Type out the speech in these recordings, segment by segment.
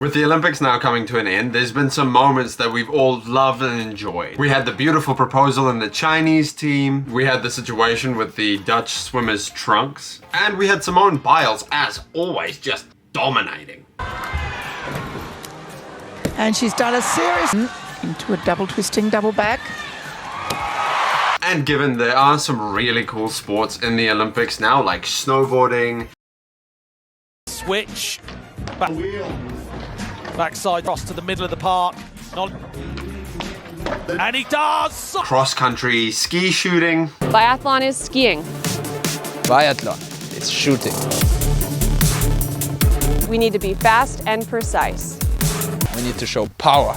With the Olympics now coming to an end, there's been some moments that we've all loved and enjoyed. We had the beautiful proposal in the Chinese team, we had the situation with the Dutch swimmers' trunks, and we had Simone Biles, as always, just dominating. And she's done a series into a double twisting double back. And given there are some really cool sports in the Olympics now, like snowboarding, switch, backside cross to the middle of the park, and he does! cross-country ski shooting. Biathlon is skiing. Biathlon is shooting. We need to be fast and precise. We need to show power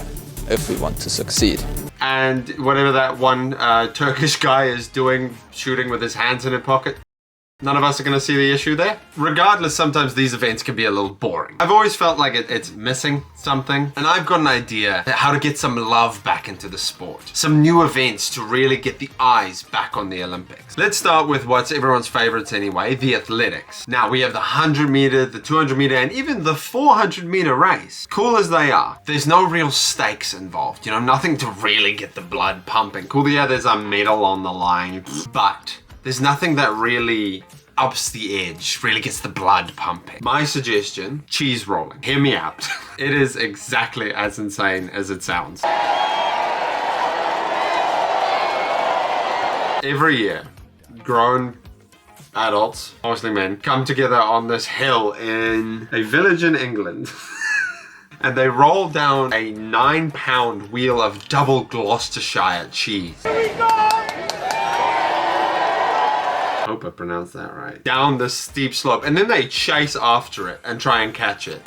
if we want to succeed. And whatever that one Turkish guy is doing, shooting with his hands in his pocket. None of us are going to see the issue there. Regardless, sometimes these events can be a little boring. I've always felt like it's missing something, and I've got an idea how to get some love back into the sport. Some new events to really get the eyes back on the Olympics. Let's start with what's everyone's favorites anyway, the athletics. Now, we have the 100 meter, the 200 meter, and even the 400 meter race. Cool as they are, there's no real stakes involved. You know, nothing to really get the blood pumping. Cool, yeah, there's a medal on the line, but there's nothing that really ups the edge, really gets the blood pumping. My suggestion, cheese rolling. Hear me out. It is exactly as insane as it sounds. Every year, grown adults, mostly men, come together on this hill in a village in England. And they roll down a 9-pound wheel of double Gloucestershire cheese. Here we go! Hope I pronounced that right. Down this steep slope, and then they chase after it and try and catch it.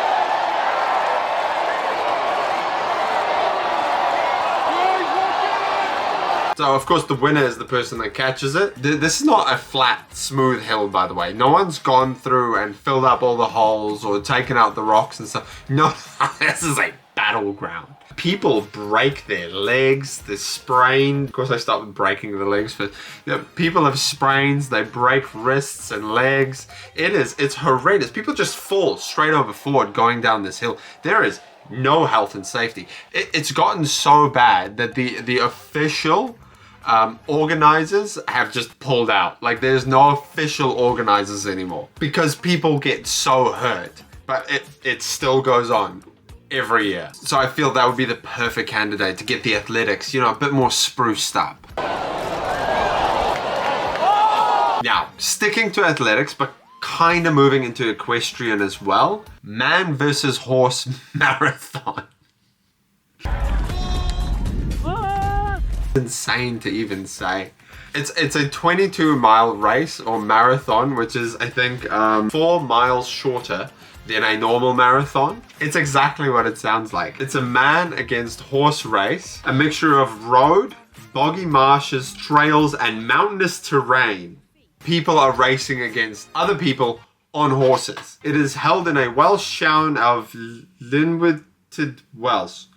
So of course the winner is the person that catches it. This is not a flat, smooth hill, by the way. No one's gone through and filled up all the holes or taken out the rocks and stuff. No, this is a battleground. People break their legs, they're sprained. Of course I start with breaking the legs, but you know, people have sprains, they break wrists and legs. It's horrendous. People just fall straight over forward going down this hill. There is no health and safety. It's gotten so bad that the official organizers have just pulled out. Like, there's no official organizers anymore because people get so hurt, but it still goes on every year. So I feel that would be the perfect candidate to get the athletics, you know, a bit more spruced up. Now, sticking to athletics, but kind of moving into equestrian as well, man versus horse marathon. Insane to even say. It's a 22-mile race or marathon, which is, I think, 4 miles shorter than a normal marathon. It's exactly what it sounds like. It's a man against horse race, a mixture of road, boggy marshes, trails, and mountainous terrain. People are racing against other people on horses. It is held in a Welsh town of Lynwyd Wells.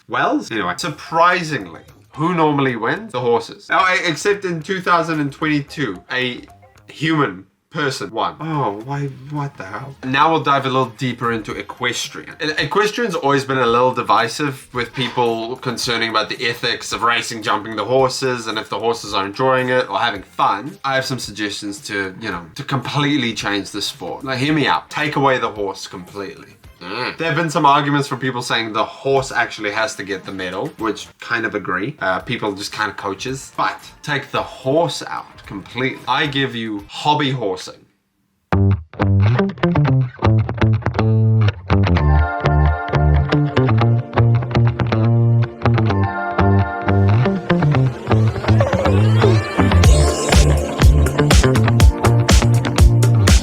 Wells? Anyway, surprisingly, who normally wins? The horses. Oh, except in 2022, a human person won. Oh, why? What the hell? Now we'll dive a little deeper into equestrian. Equestrian's always been a little divisive with people concerning about the ethics of racing, jumping the horses, and if the horses are enjoying it or having fun. I have some suggestions to, you know, to completely change the sport. Like, hear me out. Take away the horse completely. There have been some arguments from people saying the horse actually has to get the medal, which kind of agree. People just kind of coaches. But take the horse out completely. I give you hobby horsing.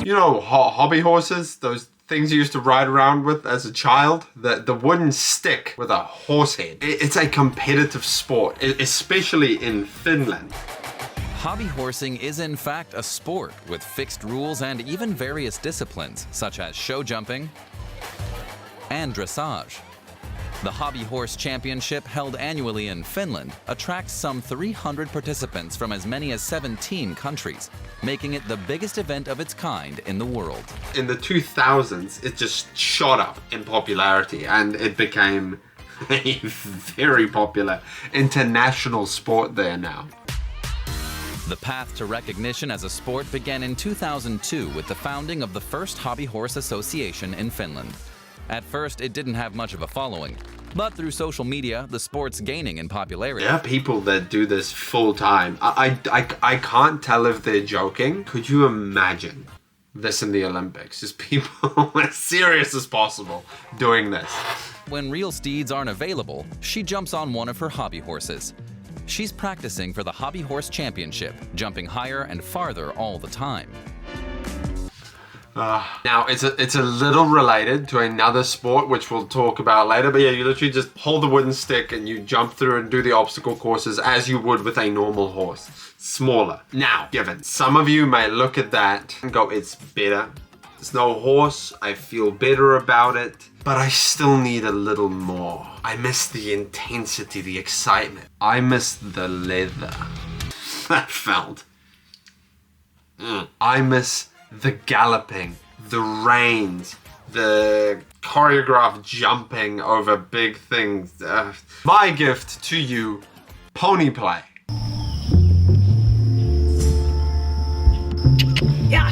You know, hobby horses, those things you used to ride around with as a child, the wooden stick with a horse head. It's a competitive sport, especially in Finland. Hobby horsing is in fact a sport with fixed rules and even various disciplines such as show jumping and dressage. The Hobby Horse Championship, held annually in Finland, attracts some 300 participants from as many as 17 countries, making it the biggest event of its kind in the world. In the 2000s, it just shot up in popularity and it became a very popular international sport there now. The path to recognition as a sport began in 2002 with the founding of the first Hobby Horse Association in Finland. At first, it didn't have much of a following, but through social media, the sport's gaining in popularity. There are people that do this full time. I can't tell if they're joking. Could you imagine this in the Olympics? Just people as serious as possible doing this. When real steeds aren't available, she jumps on one of her hobby horses. She's practicing for the Hobby Horse Championship, jumping higher and farther all the time. Now, it's a little related to another sport, which we'll talk about later. But yeah, you literally just hold the wooden stick and you jump through and do the obstacle courses as you would with a normal horse. Smaller. Now, given some of you may look at that and go, it's better. There's no horse. I feel better about it. But I still need a little more. I miss the intensity, the excitement. I miss the leather. That felt. I miss the galloping, the reins, the choreographed jumping over big things. My gift to you, pony play. Yeah.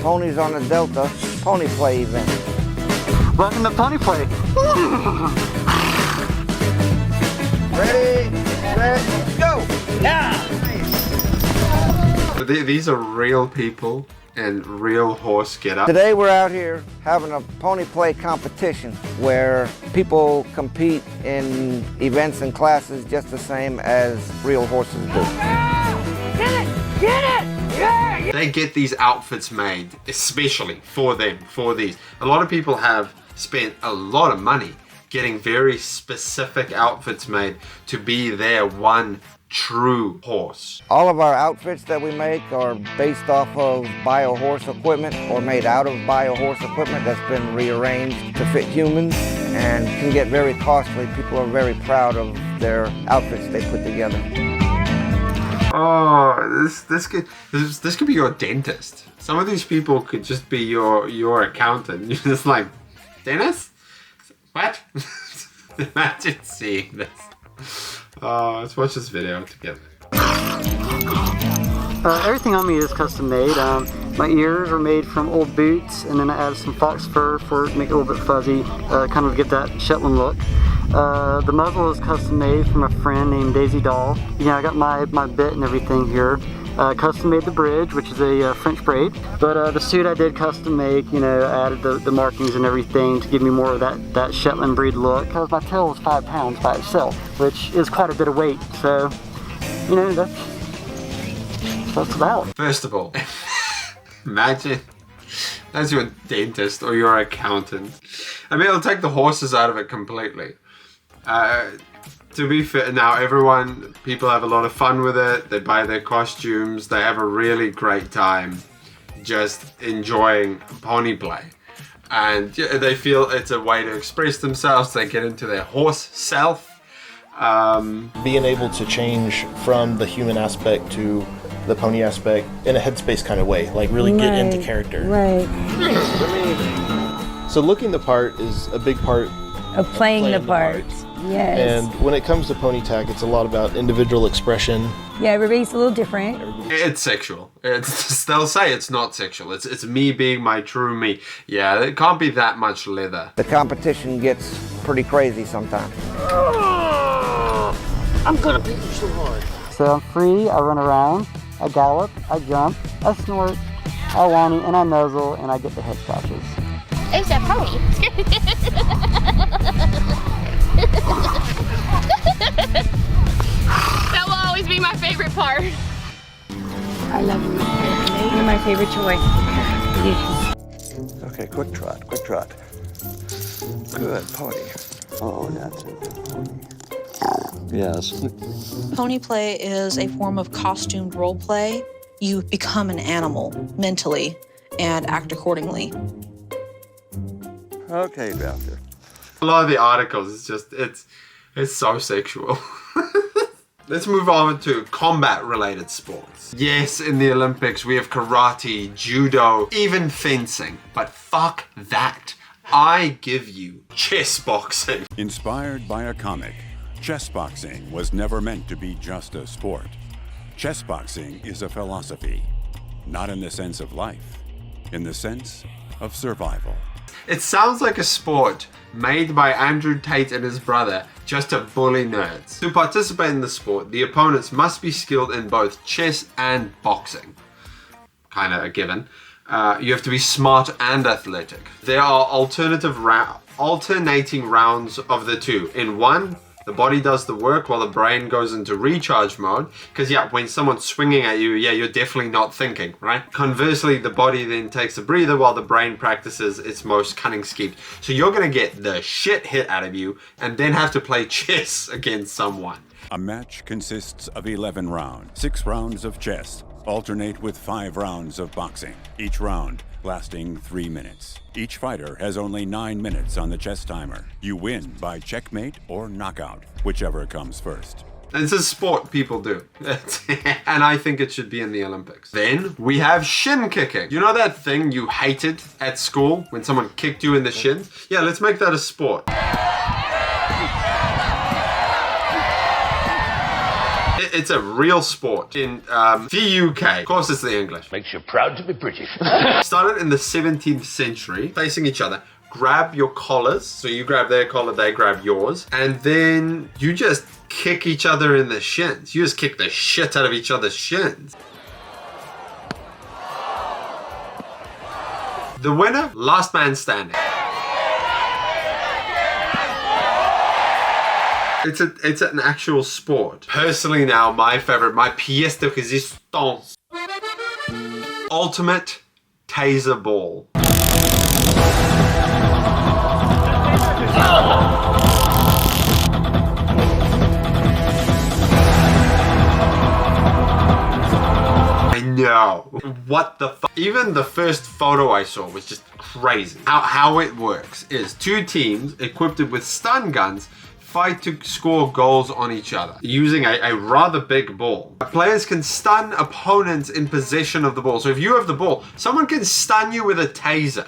Ponies on the Delta pony play event. Welcome to pony play. Ready, set, go! Yeah. These are real people and real horse get-up. Today we're out here having a pony play competition where people compete in events and classes just the same as real horses do. Get it! Get it! Yeah! They get these outfits made especially for them, for these. A lot of people have spent a lot of money getting very specific outfits made to be their one true horse. All of our outfits that we make are based off of bio horse equipment or made out of bio horse equipment that's been rearranged to fit humans and can get very costly. People are very proud of their outfits they put together. Oh, this could be your dentist. Some of these people could just be your accountant. You're just like, Dennis? What? Imagine seeing this. Oh, let's watch this video together. Everything on me is custom made. My ears are made from old boots, and then I added some fox fur to make it a little bit fuzzy, kind of get that Shetland look. The muzzle is custom made from a friend named Daisy Doll. Yeah, I got my bit and everything here. Custom made the bridge, which is a French braid. But the suit I did custom make, you know, I added the markings and everything to give me more of that Shetland breed look. Because my tail is 5 pounds by itself, which is quite a bit of weight. So, you know, that's about. First of all, imagine that's your dentist or your accountant. I mean, it'll take the horses out of it completely. To be fair, now people have a lot of fun with it. They buy their costumes. They have a really great time just enjoying pony play. And they feel it's a way to express themselves. They get into their horse self. Being able to change from the human aspect to the pony aspect in a headspace kind of way, like really get into character. Right. So looking the part is a big part of playing the part. Yes. And when it comes to pony tack, it's a lot about individual expression. Yeah, everybody's a little different. It's sexual. They'll say it's not sexual. It's me being my true me. Yeah, it can't be that much leather. The competition gets pretty crazy sometimes. I'm gonna beat you so hard. So I'm free, I run around, I gallop, I jump, I snort, I whinny, and I nuzzle, and I get the head scratches. It's a pony. That will always be my favorite part. I love you. You're my favorite toy. Okay, quick trot, quick trot. Good party. Oh, that's a good pony. Yes. Pony play is a form of costumed role play. You become an animal mentally and act accordingly. Okay, Doctor. A lot of the articles, it's so sexual. Let's move on to combat-related sports. Yes, in the Olympics we have karate, judo, even fencing. But fuck that. I give you chess boxing. Inspired by a comic, chess boxing was never meant to be just a sport. Chess boxing is a philosophy, not in the sense of life, in the sense of survival. It sounds like a sport made by Andrew Tate and his brother just to bully nerds. To participate in the sport, the opponents must be skilled in both chess and boxing. Kinda a given. You have to be smart and athletic. There are alternating rounds of the two. In one, the body does the work while the brain goes into recharge mode. Because yeah, when someone's swinging at you, yeah, you're definitely not thinking, right? Conversely, the body then takes a breather while the brain practices its most cunning schemes. So you're gonna get the shit hit out of you and then have to play chess against someone. A match consists of 11 rounds, 6 rounds of chess, alternate with 5 rounds of boxing, each round lasting 3 minutes. Each fighter has only 9 minutes on the chess timer. You win by checkmate or knockout, whichever comes first. It's a sport people do. And I think it should be in the Olympics. Then we have shin kicking. You know that thing you hated at school when someone kicked you in the shins? Yeah, let's make that a sport. It's a real sport in the UK. Of course, it's the English. Makes you proud to be British. Started in the 17th century, facing each other. Grab your collars. So you grab their collar, they grab yours. And then you just kick each other in the shins. You just kick the shit out of each other's shins. The winner, last man standing. It's an actual sport. Personally now, my favorite, my pièce de résistance. Ultimate taser ball. I know. What the fuck? Even the first photo I saw was just crazy. How it works is 2 teams equipped with stun guns fight to score goals on each other using a rather big ball. Players can stun opponents in possession of the ball. So if you have the ball, someone can stun you with a taser.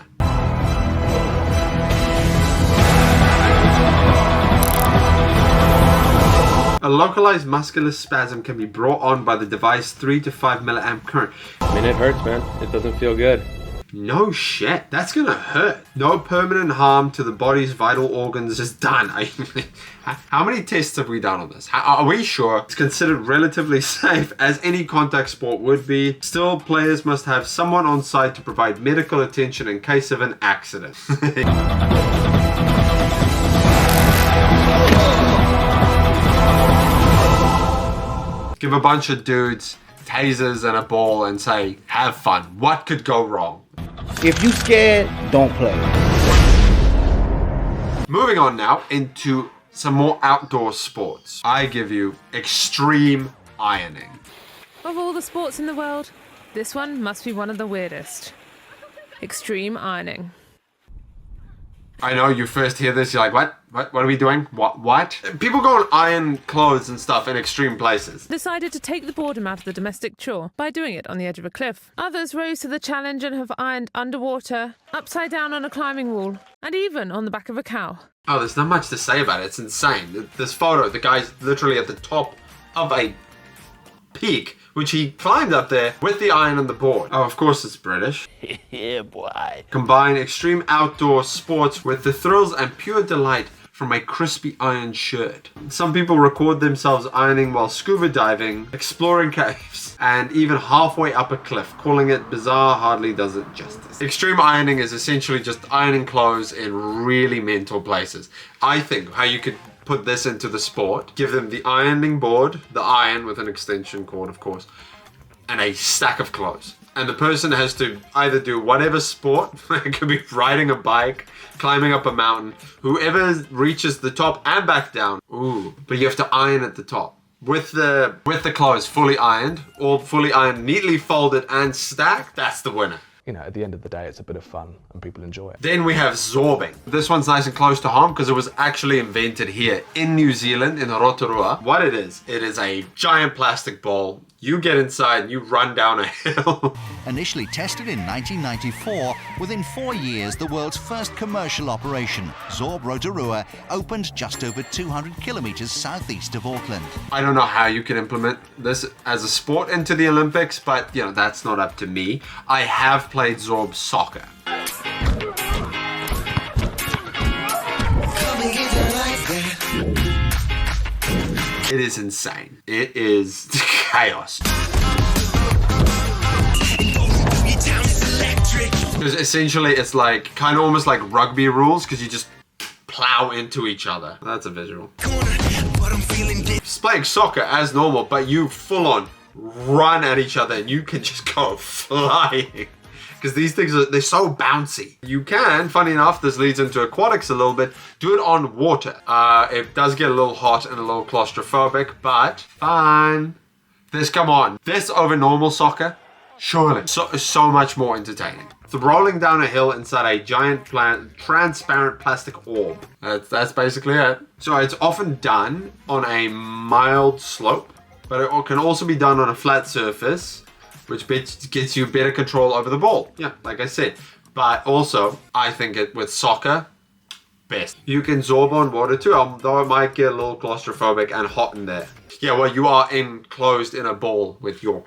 A localized muscular spasm can be brought on by the device 3 to 5 milliamp current. I mean, it hurts, man. It doesn't feel good. No shit, that's gonna hurt. No permanent harm to the body's vital organs is done. How many tests have we done on this? Are we sure it's considered relatively safe as any contact sport would be? Still, players must have someone on site to provide medical attention in case of an accident. Give a bunch of dudes tasers and a ball and say, have fun. What could go wrong? If you scared, don't play. Moving on now into some more outdoor sports. I give you extreme ironing. Of all the sports in the world, this one must be one of the weirdest. Extreme ironing. I know you first hear this, you're like, what? What are we doing? What? People go and iron clothes and stuff in extreme places. Decided to take the boredom out of the domestic chore by doing it on the edge of a cliff. Others rose to the challenge and have ironed underwater, upside down on a climbing wall, and even on the back of a cow. Oh, there's not much to say about it. It's insane. This photo, the guy's literally at the top of a peak, which he climbed up there with the iron on the board. Oh, of course it's British. Yeah, boy. Combine extreme outdoor sports with the thrills and pure delight from a crispy iron shirt. Some people record themselves ironing while scuba diving, exploring caves, and even halfway up a cliff. Calling it bizarre hardly does it justice. Extreme ironing is essentially just ironing clothes in really mental places. I think how you could put this into the sport, give them the ironing board, the iron with an extension cord of course, and a stack of clothes. And the person has to either do whatever sport, it could be riding a bike, climbing up a mountain, whoever reaches the top and back down. Ooh, but you have to iron at the top. With the clothes fully ironed, all fully ironed, neatly folded and stacked, that's the winner. You know, at the end of the day, it's a bit of fun and people enjoy it. Then we have zorbing. This one's nice and close to home because it was actually invented here in New Zealand, in Rotorua. What it is a giant plastic ball. You get inside and you run down a hill. Initially tested in 1994, within 4 years, the world's first commercial operation, Zorb Rotorua, opened just over 200 kilometers southeast of Auckland. I don't know how you can implement this as a sport into the Olympics, but you know, that's not up to me. I have played Zorb soccer. It is insane. It is chaos. Because essentially it's like, kind of almost like rugby rules, because you just plow into each other. That's a visual. Just playing soccer as normal, but you full on run at each other and you can just go flying. Because these things they're so bouncy. You can, funny enough, this leads into aquatics a little bit, do it on water. It does get a little hot and a little claustrophobic, but fine. Come on. This over normal soccer, surely. So much more entertaining. So rolling down a hill inside a giant transparent plastic orb. That's basically it. So it's often done on a mild slope, but it can also be done on a flat surface, which gets you better control over the ball. Yeah, like I said. But also, I think with soccer, best. You can zorb on water too, although it might get a little claustrophobic and hot in there. Yeah, well, you are enclosed in a ball with your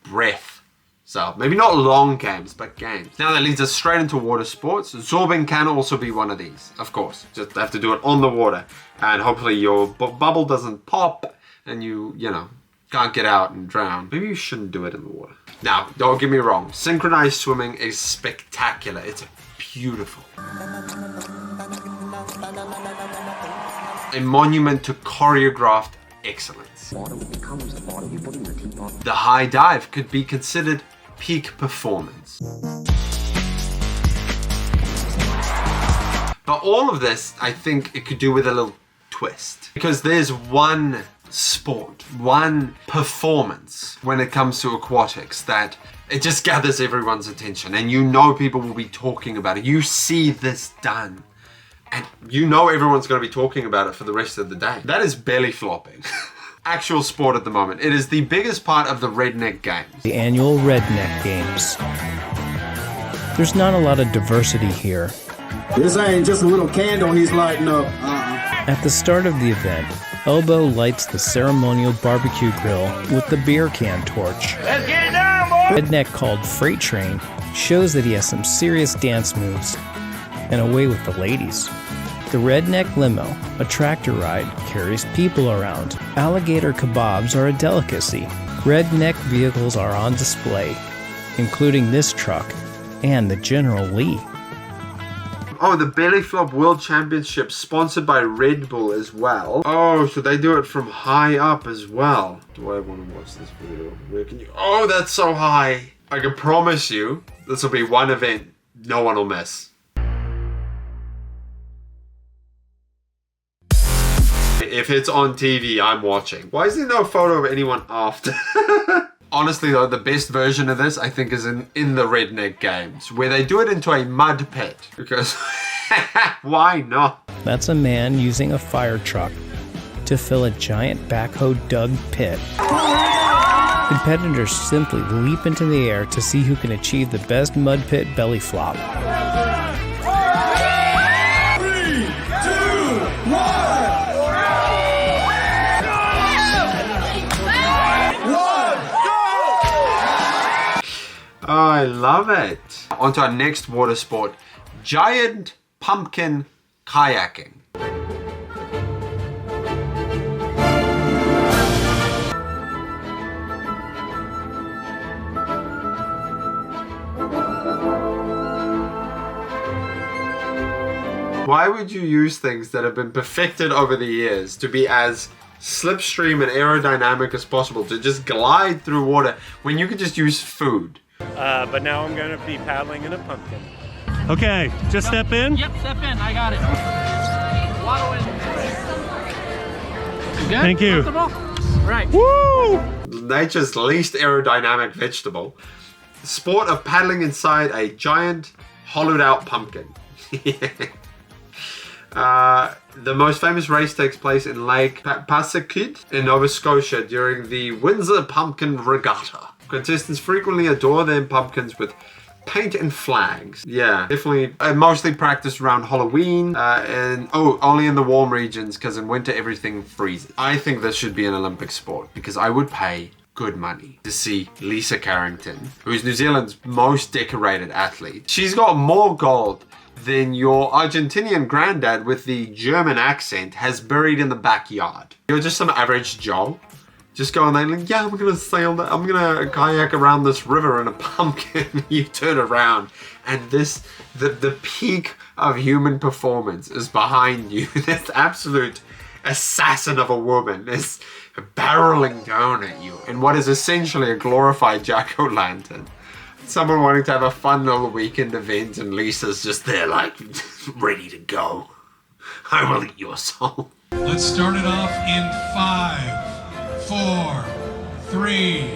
breath. So, maybe not long games, but games. Now that leads us straight into water sports. Zorbing can also be one of these, of course. Just have to do it on the water. And hopefully your bubble doesn't pop and you know, can't get out and drown. Maybe you shouldn't do it in the water. Now, don't get me wrong. Synchronized swimming is spectacular. It's beautiful. A monument to choreographed excellence. The high dive could be considered peak performance. But all of this, I think it could do with a little twist. Because there's one sport, one performance when it comes to aquatics that it just gathers everyone's attention, and you know people will be talking about it. You see this done and you know everyone's going to be talking about it for the rest of the day. That is belly flopping. Actual sport at the moment. It is the biggest part of the Redneck Games. The annual Redneck Games. There's not a lot of diversity here. This ain't just a little candle he's lighting up. At the start of the event, Elbow lights the ceremonial barbecue grill with the beer can torch. Let's get it down, boy! Redneck, called Freight Train, shows that he has some serious dance moves and away with the ladies. The Redneck Limo, a tractor ride, carries people around. Alligator kebabs are a delicacy. Redneck vehicles are on display, including this truck and the General Lee. Oh, the Belly Flop World Championship, sponsored by Red Bull as well. Oh, so they do it from high up as well. Do I want to watch this video? Where can you? Oh, that's so high. I can promise you, this will be one event no one will miss. If it's on TV, I'm watching. Why is there no photo of anyone after? Honestly though, the best version of this, I think, is in the Redneck Games, where they do it into a mud pit. Because, why not? That's a man using a fire truck to fill a giant backhoe dug pit. Competitors simply leap into the air to see who can achieve the best mud pit belly flop. 3, 2, 1! Oh, I love it. On to our next water sport, giant pumpkin kayaking. Why would you use things that have been perfected over the years to be as slipstream and aerodynamic as possible, to just glide through water when you could just use food? But now I'm going to be paddling in a pumpkin. Okay, just step in. Yep, step in. I got it. Waddle in. You good? Thank you. Right. Woo! Nature's least aerodynamic vegetable. The sport of paddling inside a giant, hollowed-out pumpkin. The most famous race takes place in Lake Passaiquoddy in Nova Scotia during the Windsor Pumpkin Regatta. Contestants frequently adorn their pumpkins with paint and flags. Yeah, definitely. Mostly practiced around Halloween and only in the warm regions because in winter everything freezes. I think this should be an Olympic sport because I would pay good money to see Lisa Carrington, who's New Zealand's most decorated athlete. She's got more gold than your Argentinian granddad with the German accent has buried in the backyard. You're just some average Joe. Just going there like, yeah, I'm gonna sail, I'm gonna kayak around this river in a pumpkin. You turn around and the peak of human performance is behind you. This absolute assassin of a woman is barreling down at you in what is essentially a glorified jack-o'-lantern. Someone wanting to have a fun little weekend event and Lisa's just there like, ready to go. I will eat your soul. Let's start it off in 5, 4, 3,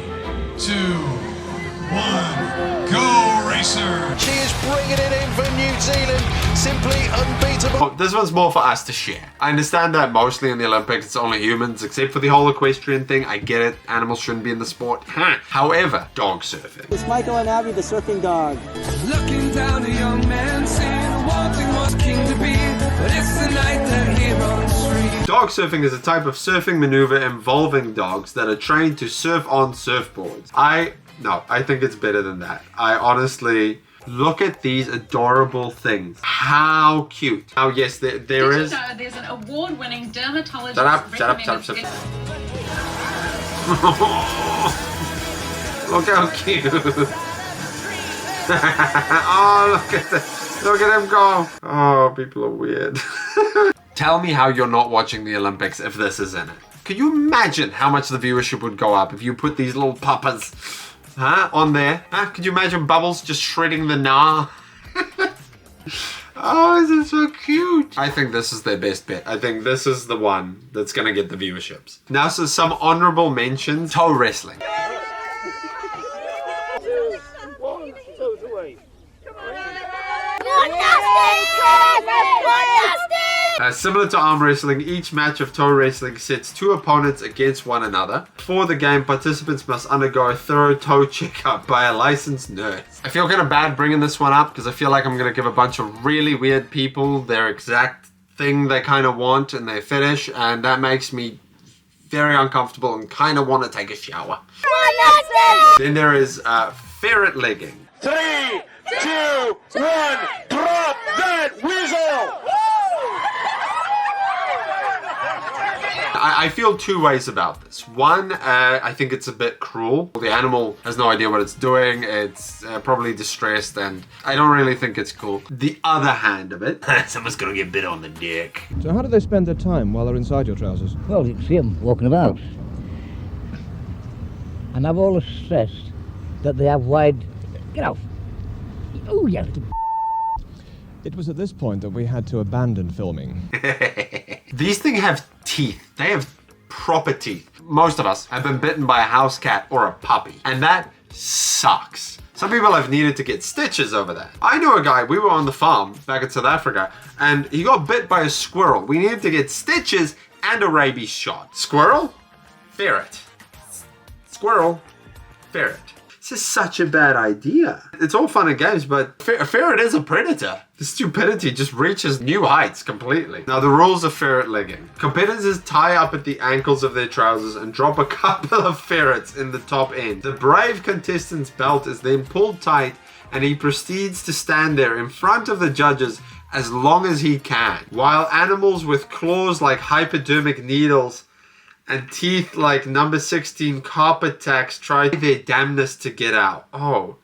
2, 1, go racer! She is bringing it in for New Zealand, simply unbeatable. Oh, this one's more for us to share. I understand that mostly in the Olympics it's only humans, except for the whole equestrian thing. I get it, animals shouldn't be in the sport. However, dog surfing. It's Michael and Abby, the surfing dog. Looking down a young man saying, wanting was king to be, but it's the night that here on the street. Dog surfing is a type of surfing maneuver involving dogs that are trained to surf on surfboards. I think it's better than that. I honestly, look at these adorable things. How cute. Oh yes, there is. Did you know there's an award-winning dermatologist Shut up. Look how cute. Oh, look at him go. Oh, people are weird. Tell me how you're not watching the Olympics if this is in it. Could you imagine how much the viewership would go up if you put these little puppas on there? Could you imagine Bubbles just shredding the gnar? Oh, this is so cute. I think this is their best bet. I think this is the one that's going to get the viewerships. Now, so some honorable mentions. Toe wrestling. Similar to arm wrestling, each match of toe wrestling sets two opponents against one another. For the game, participants must undergo a thorough toe checkup by a licensed nurse. I feel kind of bad bringing this one up because I feel like I'm going to give a bunch of really weird people their exact thing they kind of want and their fetish, and that makes me very uncomfortable and kind of want to take a shower. Then there is ferret legging. 3, 2, 1, drop that whistle! I feel two ways about this. One, I think it's a bit cruel. The animal has no idea what it's doing. It's probably distressed, and I don't really think it's cool. The other hand of it, someone's gonna get bit on the dick. So how do they spend their time while they're inside your trousers? Well, you can see them walking about. And I've always stressed that they have wide... Get off! Oh, yeah. It was at this point that we had to abandon filming. These things have teeth. They have proper teeth. Most of us have been bitten by a house cat or a puppy, and that sucks. Some people have needed to get stitches over that. I know a guy, we were on the farm back in South Africa, and he got bit by a squirrel. We needed to get stitches and a rabies shot. Squirrel? Ferret. Squirrel? Ferret. This is such a bad idea. It's all fun and games, but a ferret is a predator. The stupidity just reaches new heights completely. Now, the rules of ferret legging. Competitors tie up at the ankles of their trousers and drop a couple of ferrets in the top end. The brave contestant's belt is then pulled tight and he proceeds to stand there in front of the judges as long as he can, while animals with claws like hypodermic needles and teeth like number 16 carpet tacks try their damnness to get out. Oh.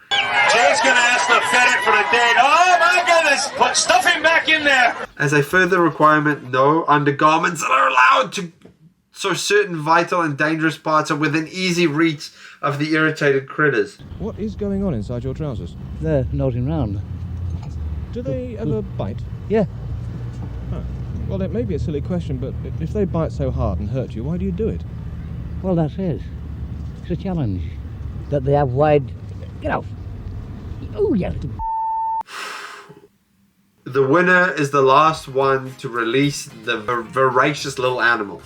Jay's gonna ask the ferret for a date. Oh my goodness! Put stuff him back in there! As a further requirement, no undergarments are allowed to so certain vital and dangerous parts are within easy reach of the irritated critters. What is going on inside your trousers? They're nosing round. Do they ever bite? Yeah. Huh. Well, it may be a silly question, but if they bite so hard and hurt you, why do you do it? Well, that's it. It's a challenge that they have wide. Get off. Oh, yeah. The winner is the last one to release the voracious little animal.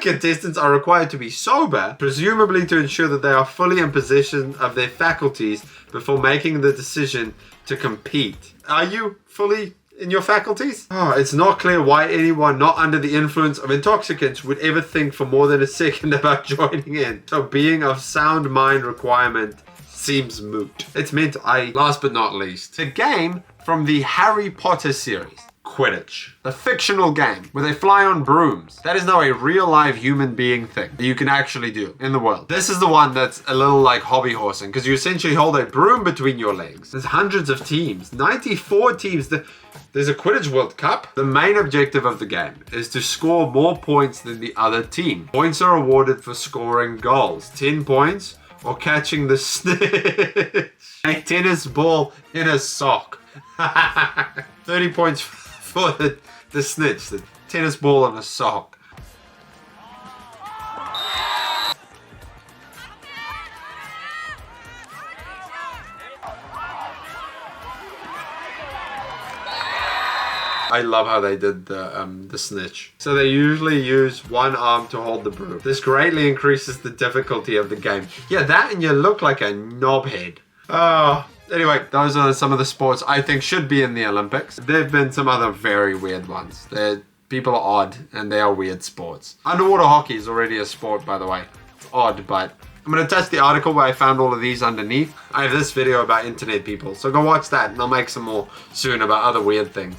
Contestants are required to be sober, presumably to ensure that they are fully in possession of their faculties before making the decision to compete. Are you fully in your faculties? Oh, it's not clear why anyone not under the influence of intoxicants would ever think for more than a second about joining in. So being of sound mind requirement seems moot. It's meant last but not least, the game from the Harry Potter series, Quidditch. The fictional game where they fly on brooms. That is now a real live human being thing that you can actually do in the world. This is the one that's a little like hobby horsing because you essentially hold a broom between your legs. There's hundreds of teams, 94 teams. There's a Quidditch World Cup. The main objective of the game is to score more points than the other team. Points are awarded for scoring goals. 10 points or catching the snitch. A tennis ball in a sock. 30 points for the snitch, the tennis ball in a sock. I love how they did the snitch. So they usually use one arm to hold the broom. This greatly increases the difficulty of the game. Yeah, that and you look like a knobhead. Anyway, those are some of the sports I think should be in the Olympics. There have been some other very weird ones. People are odd and they are weird sports. Underwater hockey is already a sport, by the way. It's odd, but I'm going to test the article where I found all of these underneath. I have this video about internet people, so go watch that and I'll make some more soon about other weird things.